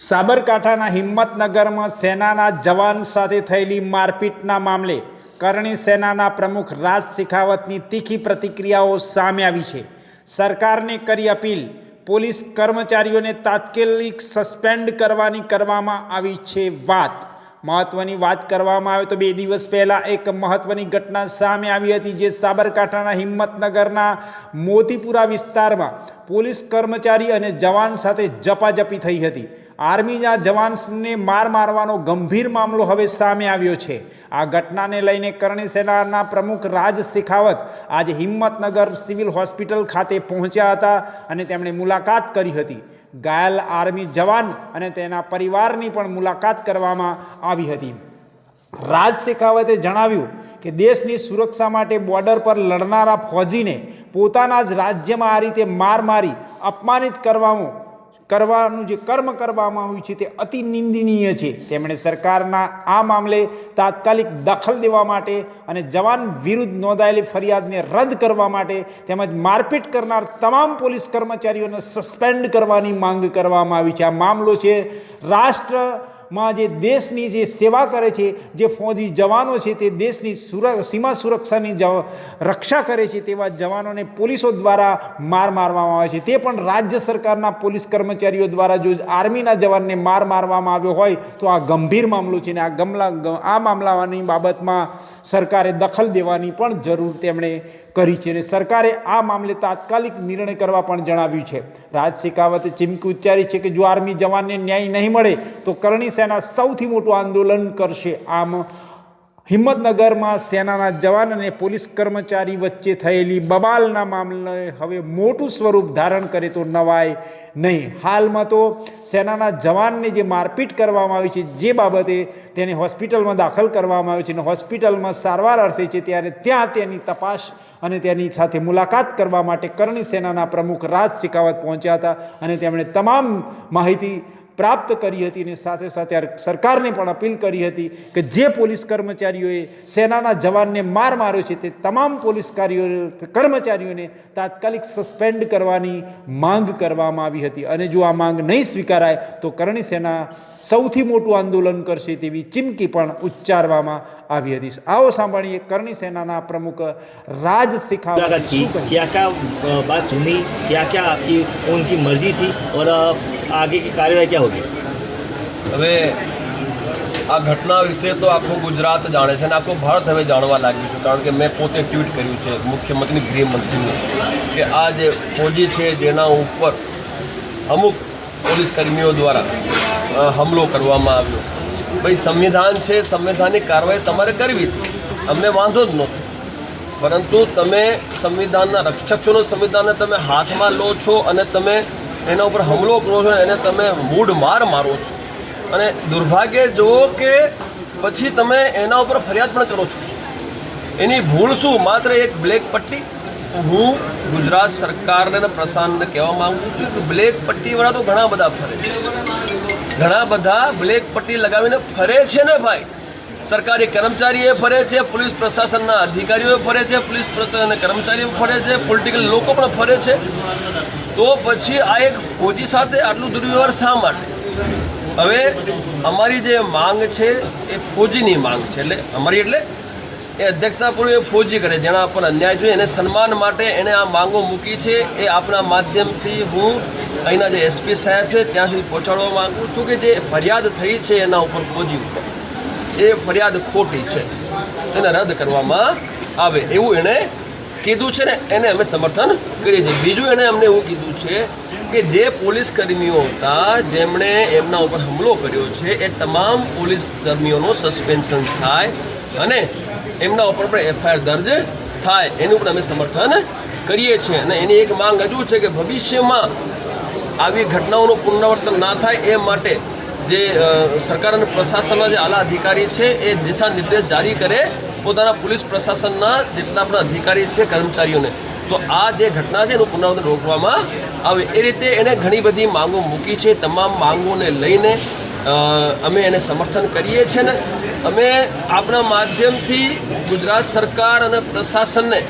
સાબરકાંઠાના હિંમતનગરમાં સેનાના જવાન સાથે થયેલી મારપીટના મામલે કરણી સેનાના પ્રમુખ રાજ શેખાવતની તીખી પ્રતિક્રિયાઓ સામે આવી છે। સરકારને કરી અપીલ, પોલીસ કર્મચારીઓને તાત્કાલિક સસ્પેન્ડ કરવાની કરવામાં આવી છે વાત। મહત્વની વાત કરવામાં આવે તો 2 દિવસ પહેલાં એક મહત્વની ઘટના સામે આવી હતી, જે સાબરકાંઠાના હિંમતનગરના મોતીપુરા વિસ્તારમાં પોલીસ કર્મચારી અને જવાન સાથે ઝપાઝપી થઈ હતી। આર્મીના જવાનને મારવાનો ગંભીર મામલો હવે સામે આવ્યો છે। આ ઘટનાને લઈને કરણી સેનાના પ્રમુખ રાજ શેખાવત આજે હિંમતનગર સિવિલ હોસ્પિટલ ખાતે પહોંચ્યા હતા અને તેમણે મુલાકાત કરી હતી। ઘાયલ આર્મી જવાન અને તેના પરિવારની પણ મુલાકાત કરવામાં આવી હતી। રાજ શેખાવતે જણાવ્યું કે દેશની સુરક્ષા માટે બોર્ડર પર લડનારા ફૌજીને પોતાના જ રાજ્યમાં આ રીતે મારી અપમાનિત કરવાનું જે કર્મ કરવામાં આવ્યું છે તે અતિ નિંદનીય છે। તેમણે સરકારના આ મામલે તાત્કાલિક દખલ દેવા માટે અને જવાન વિરુદ્ધ નોંધાયેલી ફરિયાદને રદ કરવા માટે તેમજ મારપીટ કરનાર તમામ પોલીસ કર્મચારીઓને સસ્પેન્ડ કરવાની માંગ કરવામાં આવી છે। આ મામલો છે રાષ્ટ્રમાં જે દેશની જે સેવા કરે છે, જે ફૌજી જવાનો છે, તે દેશની સીમા સુરક્ષાની રક્ષા કરે છે તેવા જવાનોને પોલીસો દ્વારા મારવામાં આવે છે। તે પણ રાજ્ય સરકારના પોલીસ કર્મચારીઓ દ્વારા જો આર્મીના જવાનને મારવામાં આવ્યો હોય તો આ ગંભીર મામલો છે ને આ મામલાની બાબતમાં સરકારે દખલ દેવાની પણ જરૂર તેમણે કરી છે અને સરકારે આ મામલે તાત્કાલિક નિર્ણય કરવા પણ જણાવ્યું છે। રાજ શેખાવતે ચીમકી ઉચ્ચારી છે કે જો આર્મી જવાનને ન્યાય નહીં મળે તો કરણી સેના સૌથી મોટું આંદોલન કરશે। આમ હિંમતનગરમાં સેનાના જવાન અને પોલીસ કર્મચારી વચ્ચે થયેલી બબાલના મામલે હવે મોટું સ્વરૂપ ધારણ કરે તો નવાય નહીં। હાલમાં તો સેનાના જવાનને જે મારપીટ કરવામાં આવી છે, જે બાબતે તેને હોસ્પિટલમાં દાખલ કરવામાં આવી છે અને હોસ્પિટલમાં સારવાર અર્થે છે, ત્યારે ત્યાં તેની તપાસ અને તેની સાથે મુલાકાત કરવા માટે કરણી સેનાના પ્રમુખ રાજ શેખાવત પહોંચ્યા હતા અને તેમણે તમામ માહિતી પ્રાપ્ત કરી હતી અને સાથે સાથે સરકારને પણ અપીલ કરી હતી કે જે પોલીસ કર્મચારીઓએ સેનાના જવાનને માર્યો છે તે તમામ પોલીસ કર્મચારીઓને તાત્કાલિક સસ્પેન્ડ કરવાની માંગ કરવામાં આવી હતી અને જો આ માંગ નહીં સ્વીકારાય તો કરણી સેના સૌથી મોટું આંદોલન કરશે તેવી ચીમકી પણ ઉચ્ચારવામાં આવી હતી। आओ સાંભળીએ કરણી સેનાના પ્રमुख राज शेखावत क्या क्या बात सुनी, क्या क्या आपकी उनकी मर्जी थी और आगे की कार्यवाही क्या होगी? હવે આ ઘટના વિશે તો આખું ગુજરાત જાણે છે અને આખું ભારત હવે જાણવા લાગ્યું છે, કારણ કે મેં પોતે ટ્વીટ કર્યું છે મુખ્યમંત્રી ગૃહમંત્રીને કે આ જે ફૌજી છે જેના ઉપર અમુક પોલીસ કર્મીઓ દ્વારા હુમલો કરવામાં આવ્યો, ભાઈ સંવિધાન છે, સંવિધાનની કાર્યવાહી તમારે કરવી, અમને વાંધો જ નહોતો, પરંતુ તમે સંવિધાનના રક્ષક છો, સંવિધાનને તમે હાથમાં લો છો અને તમે એના ઉપર હુમલો કરો છો, એને તમે મૂઢ મારો છો અને દુર્ભાગ્ય જુઓ કે પછી તમે એના ઉપર ફરિયાદ પણ કરો છો। એની ભૂલ શું? માત્ર એક બ્લેક પટ્ટી। હું ગુજરાત સરકારને અને પ્રશાસનને કહેવા માગું છું કે બ્લેક પટ્ટીવાળા તો ઘણા બધા ફરે છે, ઘણા બધા બ્લેક પટ્ટી લગાવીને ફરે છે ને ભાઈ। સરકારી કર્મચારીઓ ફરે છે, પોલીસ પ્રશાસનના અધિકારીઓ ફરે છે, પોલીસ પ્રશાસનના કર્મચારીઓ ફરે છે, પોલિટિકલ લોકો પણ ફરે છે, તો પછી આ એક ફૌજી સાથે આટલું દુર્વ્યવહાર શા માટે? હવે અમારી જે માંગ છે એ ફૌજીની માંગ છે, એટલે અમારી એટલે એ અધ્યક્ષતાપૂર્વક એ ફૌજી કરે, જેના પર અન્યાય જોઈએ એને સન્માન માટે એણે આ માંગો મૂકી છે। એ આપણા માધ્યમથી હું અહીંના જે એસપી સાહેબ છે ત્યાં સુધી પહોંચાડવા માગું છું કે જે ફરિયાદ થઈ છે એના ઉપર ફૌજી ઉપર, એ ફરિયાદ ખોટી છે, એને રદ કરવામાં આવે એવું એણે કીધું છે ને એને અમે સમર્થન કરીએ છીએ। બીજું એણે અમને એવું કીધું છે કે જે પોલીસ કર્મીઓ હતા જેમણે એમના ઉપર હુમલો કર્યો છે એ તમામ પોલીસ કર્મીઓનો સસ્પેન્શન થાય અને એમના ઉપર પણ એફઆઈઆર દર્જ થાય, એનું પણ અમે સમર્થન કરીએ છીએ। અને એની એક માંગ હજુ છે કે ભવિષ્યમાં આવી ઘટનાઓનું પુનરાવર્તન ના થાય એ માટે જે સરકાર અને પ્રશાસનના જે આલા અધિકારી છે એ દિશા નિર્દેશ જારી કરે પોતાના પોલીસ પ્રશાસનના જેટલા પણ અધિકારી છે કર્મચારીઓને, તો આ જે ઘટના છે એનું પુનરાવર્તન રોકવામાં આવે એ રીતે એણે ઘણી બધી માંગો મૂકી છે। તમામ માંગોને લઈને અમે એને સમર્થન કરીએ છીએ ને અમે આપણા માધ્યમથી ગુજરાત સરકાર અને પ્રશાસનને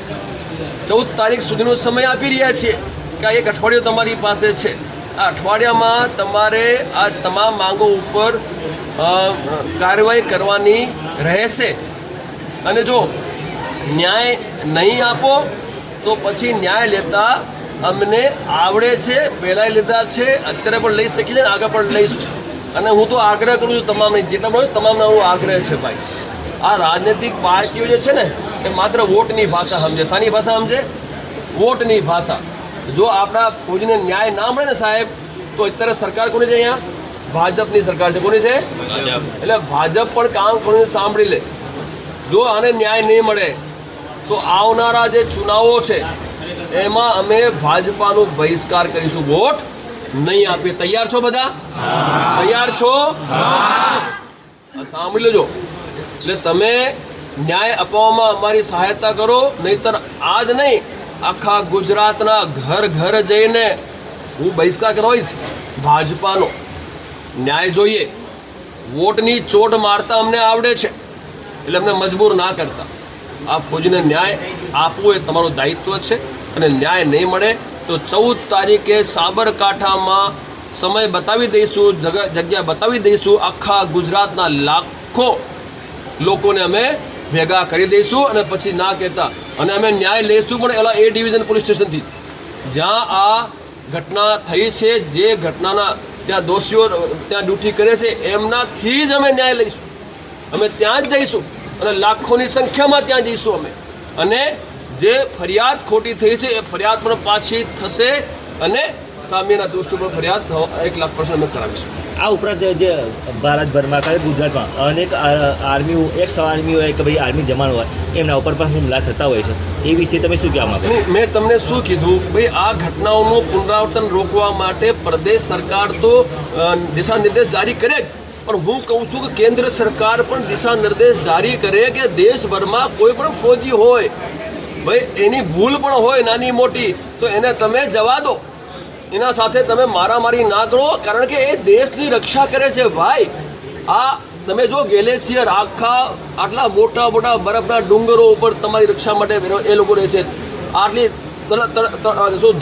14 તારીખ સુધીનો સમય આપી રહ્યા છીએ કે આ એક અઠવાડિયું તમારી પાસે છે આ અઠવાડિયામાં તમારે આ તમામ માંગો ઉપર કાર્યવાહી કરવાની રહેશે અને જો ન્યાય નહીં આપો તો પછી ન્યાય લેતા અમને આવડે છે, પહેલાં લીધા છે, અત્યારે પણ લઈ શકીએ છીએ, આગળ પણ લઈશું. અને હું તો આગ્રહ કરું છું તમામને, જેટલા પણ તમામના હું આગ્રહ છે ભાઈ, આ રાજનૈતિક પાર્ટીઓ જે છે ને એ માત્ર વોટની ભાષા સમજે. શાની ભાષા સમજે? વોટની ભાષા. જો આપણા ફોજીને ન્યાય ના મળે ને સાહેબ, તો અત્યારે સરકાર કોની છે? અહીંયા ભાજપની સરકાર છે. કોની છે? એટલે ભાજપ પણ કામ કરીને સાંભળી લે. જો આને ન્યાય નહીં મળે તો આવનારા જે ચુનાવો છે એમાં અમે ભાજપાનો બહિષ્કાર કરીશું, વોટ નહીં આપીએ. તૈયાર છો બધા? તૈયાર છો? સાંભળી લેજો. એટલે તમે ન્યાય અપાવવામાં અમારી સહાયતા કરો, નહીતર આજ નહીં આખા ગુજરાતના ઘર ઘર જઈને હું બહિષ્કાર કરવાઈશ ભાજપાનો. ન્યાય જોઈએ. વોટની ચોટ મારતા અમને આવડે છે, એટલે અમને મજબૂર ના કરતા. આ ફોજીને ન્યાય આપવો એ તમારું દાયિત્વ છે. અને ન્યાય નહીં મળે તો 14 તારીખે સાબરકાંઠામાં સમય બતાવી દઈશું, જગ્યા બતાવી દઈશું. આખા ગુજરાતના લાખો લોકોને અમે ભેગા કરી દઈશું અને પછી ના કહેતા. અને અમે ન્યાય લઈશું પણ એલા A ડિવિઝન પોલીસ સ્ટેશનથી, જ્યાં આ ઘટના થઈ છે, જે ઘટનાના ત્યાં દોષીઓ ત્યાં ડ્યુટી કરે છે એમનાથી જ અમે ન્યાય લઈશું. અમે ત્યાં જ જઈશું અને લાખોની સંખ્યામાં ત્યાં જઈશું અમે. અને જે ફરિયાદ ખોટી થઈ છે એ ફરિયાદ પણ પાછી થશે અને સામેના દોષો પર ફરિયાદ 1,00,000% અમે કરાવીશું. આ ઉપરાંત જે ભારતભરમાં કે ગુજરાતમાં અનેક આર્મી, એક્સ આર્મી હોય કે ભાઈ આર્મી જવાન હોય, એમના ઉપર પણ હુમલા થતા હોય છે. એ વિશે તમે શું કહેવા માંગો? મેં તમને શું કીધું ભાઈ, આ ઘટનાઓનું પુનરાવર્તન રોકવા માટે પ્રદેશ સરકાર તો દિશા નિર્દેશ જારી કરે જ, પણ હું કહું છું કે કેન્દ્ર સરકાર પણ દિશા નિર્દેશ જારી કરે કે દેશભરમાં કોઈ પણ ફોજી હોય ભાઈ, એની ભૂલ પણ હોય નાની મોટી, તો એને તમે જવા દો. એના સાથે તમે મારામારી ના કરો, કારણ કે એ દેશની રક્ષા કરે છે ભાઈ. આ તમે જો ગ્લેશિયર આટલા મોટા મોટા બરફના ડુંગરો ઉપર તમારી રક્ષા માટે એ લોકો રહે છે. આટલી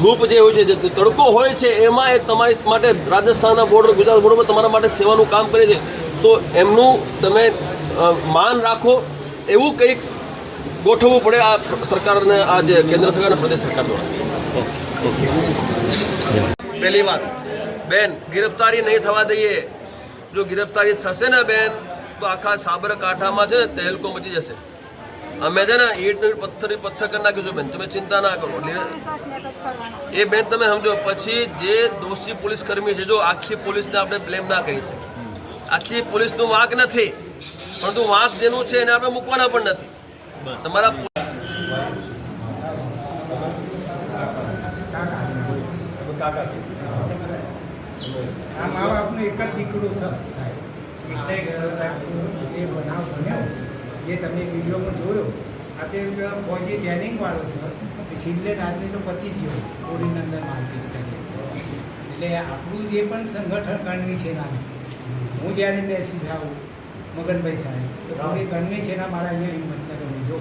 ધૂપ જે હોય છે, જે તડકો હોય છે, એમાં એ તમારી માટે રાજસ્થાનના બોર્ડર, ગુજરાત બોર્ડર પર તમારા માટે સેવાનું કામ કરે છે. તો એમનું તમે માન રાખો, એવું કંઈક ગોઠવવું પડે આ સરકારને, આ જે કેન્દ્ર સરકાર અને પ્રદેશ સરકાર દ્વારા. પહેલી વાત બેન, ગિરફતારી નહીં થવા દઈએ. જો ગિરફતારી થશે ને બેન, તો આખા સાબરકાંઠામાં છે ને તહેલકો મચી જશે. અમે છે ને ઈટ પથ્થર કરી નાખીશું બેન, તમે ચિંતા ના કરો. એ બેન તમે સમજો, પછી જે દોષી પોલીસ કર્મી છે, જો આખી પોલીસને આપણે બ્લેમ ના કરી શકીએ. આખી પોલીસનું વાંક નથી, પરંતુ વાંક જેનું છે એને આપણે મૂકવાના પણ નથી. તમારા આ મા બાપનો એક જ દીકરો છે, એટલે જે બનાવ બન્યો, જે તમે વિડીયોમાં જોયો, આ તે ફોજી ટ્રેનિંગવાળો છે. સિવિલિયન આદમી તો પતી જ ગયો, કોરીની અંદર મારપીટ કરી. એટલે આપણું જે પણ સંગઠન કરણી સેનાનું, હું જ્યારે બેસી જાઉં મગનભાઈ સાહેબ, તો પૂરી કરણી સેના મારા અહીંયા હિંમતનગરમાં જો.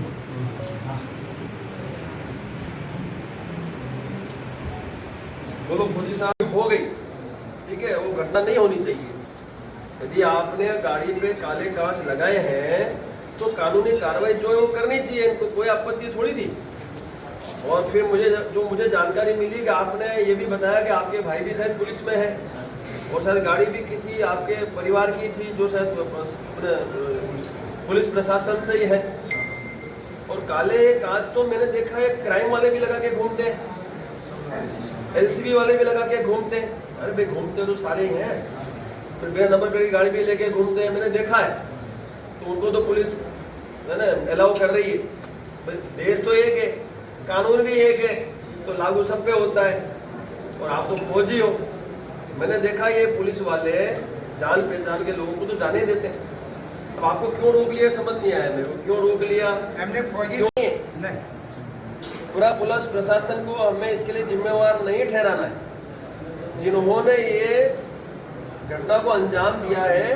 હા, बोलो फौजी साहब हो गई, ठीक है, वो घटना नहीं होनी चाहिए. यदि आपने गाड़ी पे काले कांच लगाए हैं तो कानूनी कार्रवाई जो है वो करनी चाहिए, इनको कोई आपत्ति थोड़ी थी. और फिर मुझे जानकारी मिली कि आपने ये भी बताया कि आपके भाई भी शायद पुलिस में है और शायद गाड़ी भी किसी आपके परिवार की थी जो शायद पुलिस प्रशासन से ही है. और काले कांच तो मैंने देखा है क्राइम वाले भी लगा के घूमते हैं, LCB वाले भी लगा के घूमते हैं. अरे भाई घूमते तो सारे ही हैं, फिर बिना नंबर प्लेट की गाड़ी भी लेके घूमते हैं, मैंने देखा है. तो उनको तो पुलिस है ना अलाउ कर रही है. भाई देश तो एक है, कानून भी एक है, तो लागू सब पे होता है. और आप तो फौजी हो, मैंने देखा ये पुलिस वाले जान पहचान के लोगों को तो जाने ही देते हैं. अब आपको क्यों रोक लिया समझ नहीं आया मेरे को, क्यों रोक लिया? એમને ફોજી નહીં, पूरा पुलिस प्रशासन को हमें इसके लिए जिम्मेवार नहीं ठहराना है. जिन्होंने ये घटना को अंजाम दिया है,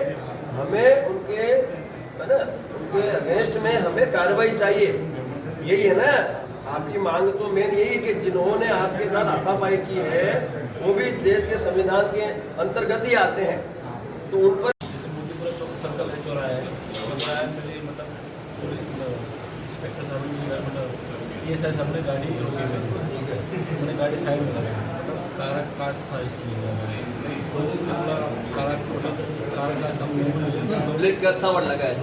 हमें उनके है ना, उनके अगेंस्ट में हमें कार्रवाई चाहिए. यही है ना आपकी मांग, तो मेन यही है कि जिन्होंने आपके साथ हाथापाई की है वो भी इस देश के संविधान के अंतर्गत ही आते हैं, तो उन पर जैसे मोतीपुरा चौक सर्कल है, चौराहा है, चौराहे में भी मतलब पुलिस इंस्पेक्टर साहब ने मतलब ये साइड हमने गाड़ी रोकी हुई थी, ठीक है, मैंने गाड़ी साइड में लगाई, मतलब कारा कांच था इसलिए लगाई, तो मतलब कारा कांच हम नहीं बोले, ब्लैक का सावर लगा है।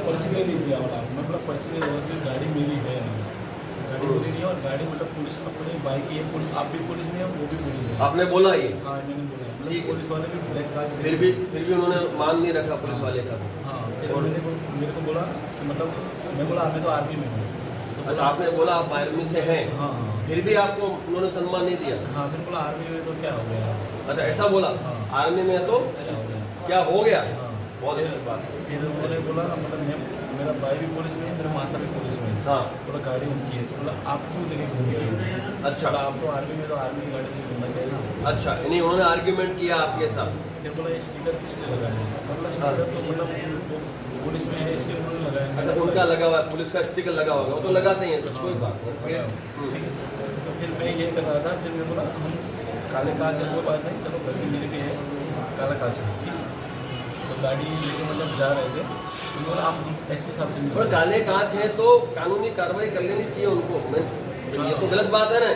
पर्ची नहीं दिया वाला, मैं मतलब पर्ची नहीं हुआ कि गाड़ी मेरी है, गाड़ी मेरी नहीं है, और गाड़ी मतलब पुलिस अपनी बाइक है, पुलिस आप भी पुलिस में है, वो भी पुलिस में है। आपने बोला ये, हाँ मैंने बोला, ठीक मतलब है। पुलिस वाले भी ब्लैक कांच फिर भी उन्होंने मान नहीं रखा पुलिस वाले का। हाँ, फिर मेरे को बोला कि मतलब मैं बोला मैं तो आर्मी में हूँ, तो अच्छा, आपने बोला आप आर्मी से हैं, हाँ फिर भी आपको उन्होंने सम्मान नहीं दिया। हाँ, फिर बोला आर्मी में तो क्या हो गया, अच्छा, ऐसा बोला, हाँ। आर्मी में है तो क्या हो गया, क्या हो गया। हाँ। बहुत अच्छी बात है। फिर मैंने बोला मतलब मेरा भाई भी पुलिस में है, मेरा मासा भी पुलिस में है, हाँ, बोला गाड़ी उनकी है, बोला आप क्यों लेके घूम गए, अच्छा, बोला आप तो आर्मी में, तो आर्मी की गाड़ी लेके घूमना चाहिए ना। अच्छा, यानी उन्होंने आर्ग्यूमेंट किया आपके साथ। फिर बोला ये स्टिकर किसने लगाया, मतलब स्टिकर तो मतलब वो पुलिस में है इसलिए उन्होंने लगाया। अच्छा, उनका लगा हुआ है, पुलिस का स्टिकर लगा हुआ है, वो तो लगाते ही हैं सर, कोई बात नहीं। ठीक है, तो फिर मैं ये कर रहा था, फिर मैं बोला हम काले कांच है, कोई बात नहीं, चलो गलती मेरी भी है, काला कांच है, ठीक है। तो गाड़ी लेके मतलब जा रहे थे, तो बोला आप एसपी साहब से और काले कांच है तो कानूनी कार्रवाई कर लेनी चाहिए उनको। ये तो गलत बात है ना।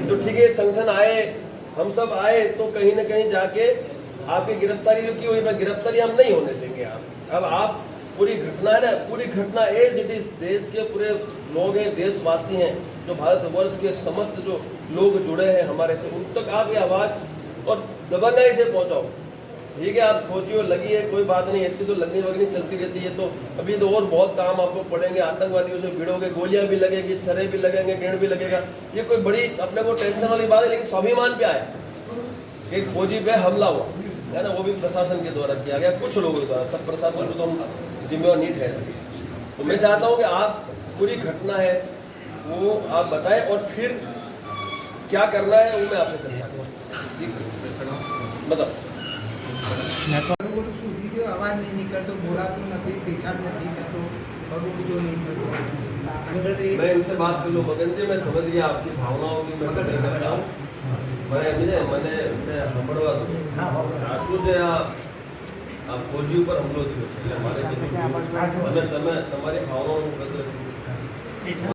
तो ठीक है, संगठन आए, हम सब आए, तो कहीं ना कहीं जाके आपकी गिरफ्तारी की हुई, गिरफ्तारी हम नहीं होने देंगे। अब आप पूरी घटना है ना, पूरी घटना एज इट इज, देश के पूरे लोग हैं, देशवासी हैं, जो भारतवर्ष के समस्त जो लोग जुड़े हैं हमारे से, उन तक आप ये आवाज़ और दबंगाई से पहुंचाओ। ठीक है, आप फौजियों लगी है, कोई बात नहीं, ऐसी तो लगनी वगनी चलती रहती है। तो अभी तो और बहुत काम आपको पड़ेंगे, आतंकवादियों से भिड़ोगे, गोलियां भी लगेगी, छर्रे भी लगेंगे, गेंद भी लगेगा। ये कोई बड़ी अपने को टेंशन वाली बात है, लेकिन स्वाभिमान पे आए, एक फौजी पे हमला हुआ है ना, वो भी प्रशासन के द्वारा किया गया, कुछ लोगों के द्वारा, सब प्रशासन को तो हम जिम्मेवार नहीं ठहराएंगे। तो मैं चाहता हूँ कि आप पूरी घटना है वो आप बताएं, और फिर क्या करना है वो मैं आपसे चर्चा करूँ। ठीक है, बताओ। બધું સુધી જો અવાજ નહીં નીકળતો, બોલાતું નથી, પેશાબ નથી થતો, પગું જો નહીં થતો, અંદર એક मैं इनसे बात कर लूँ। मगन जी, मैं समझ गया आपकी भावनाओं की, मैं कदर करता हूँ। मैं સાંભળવા દઉં। આટલું જે આ ફૌજી ઉપર હુમલો થયો છે, એટલે મારે કીધું અને તમે તમારી ભાવનાઓનું કદર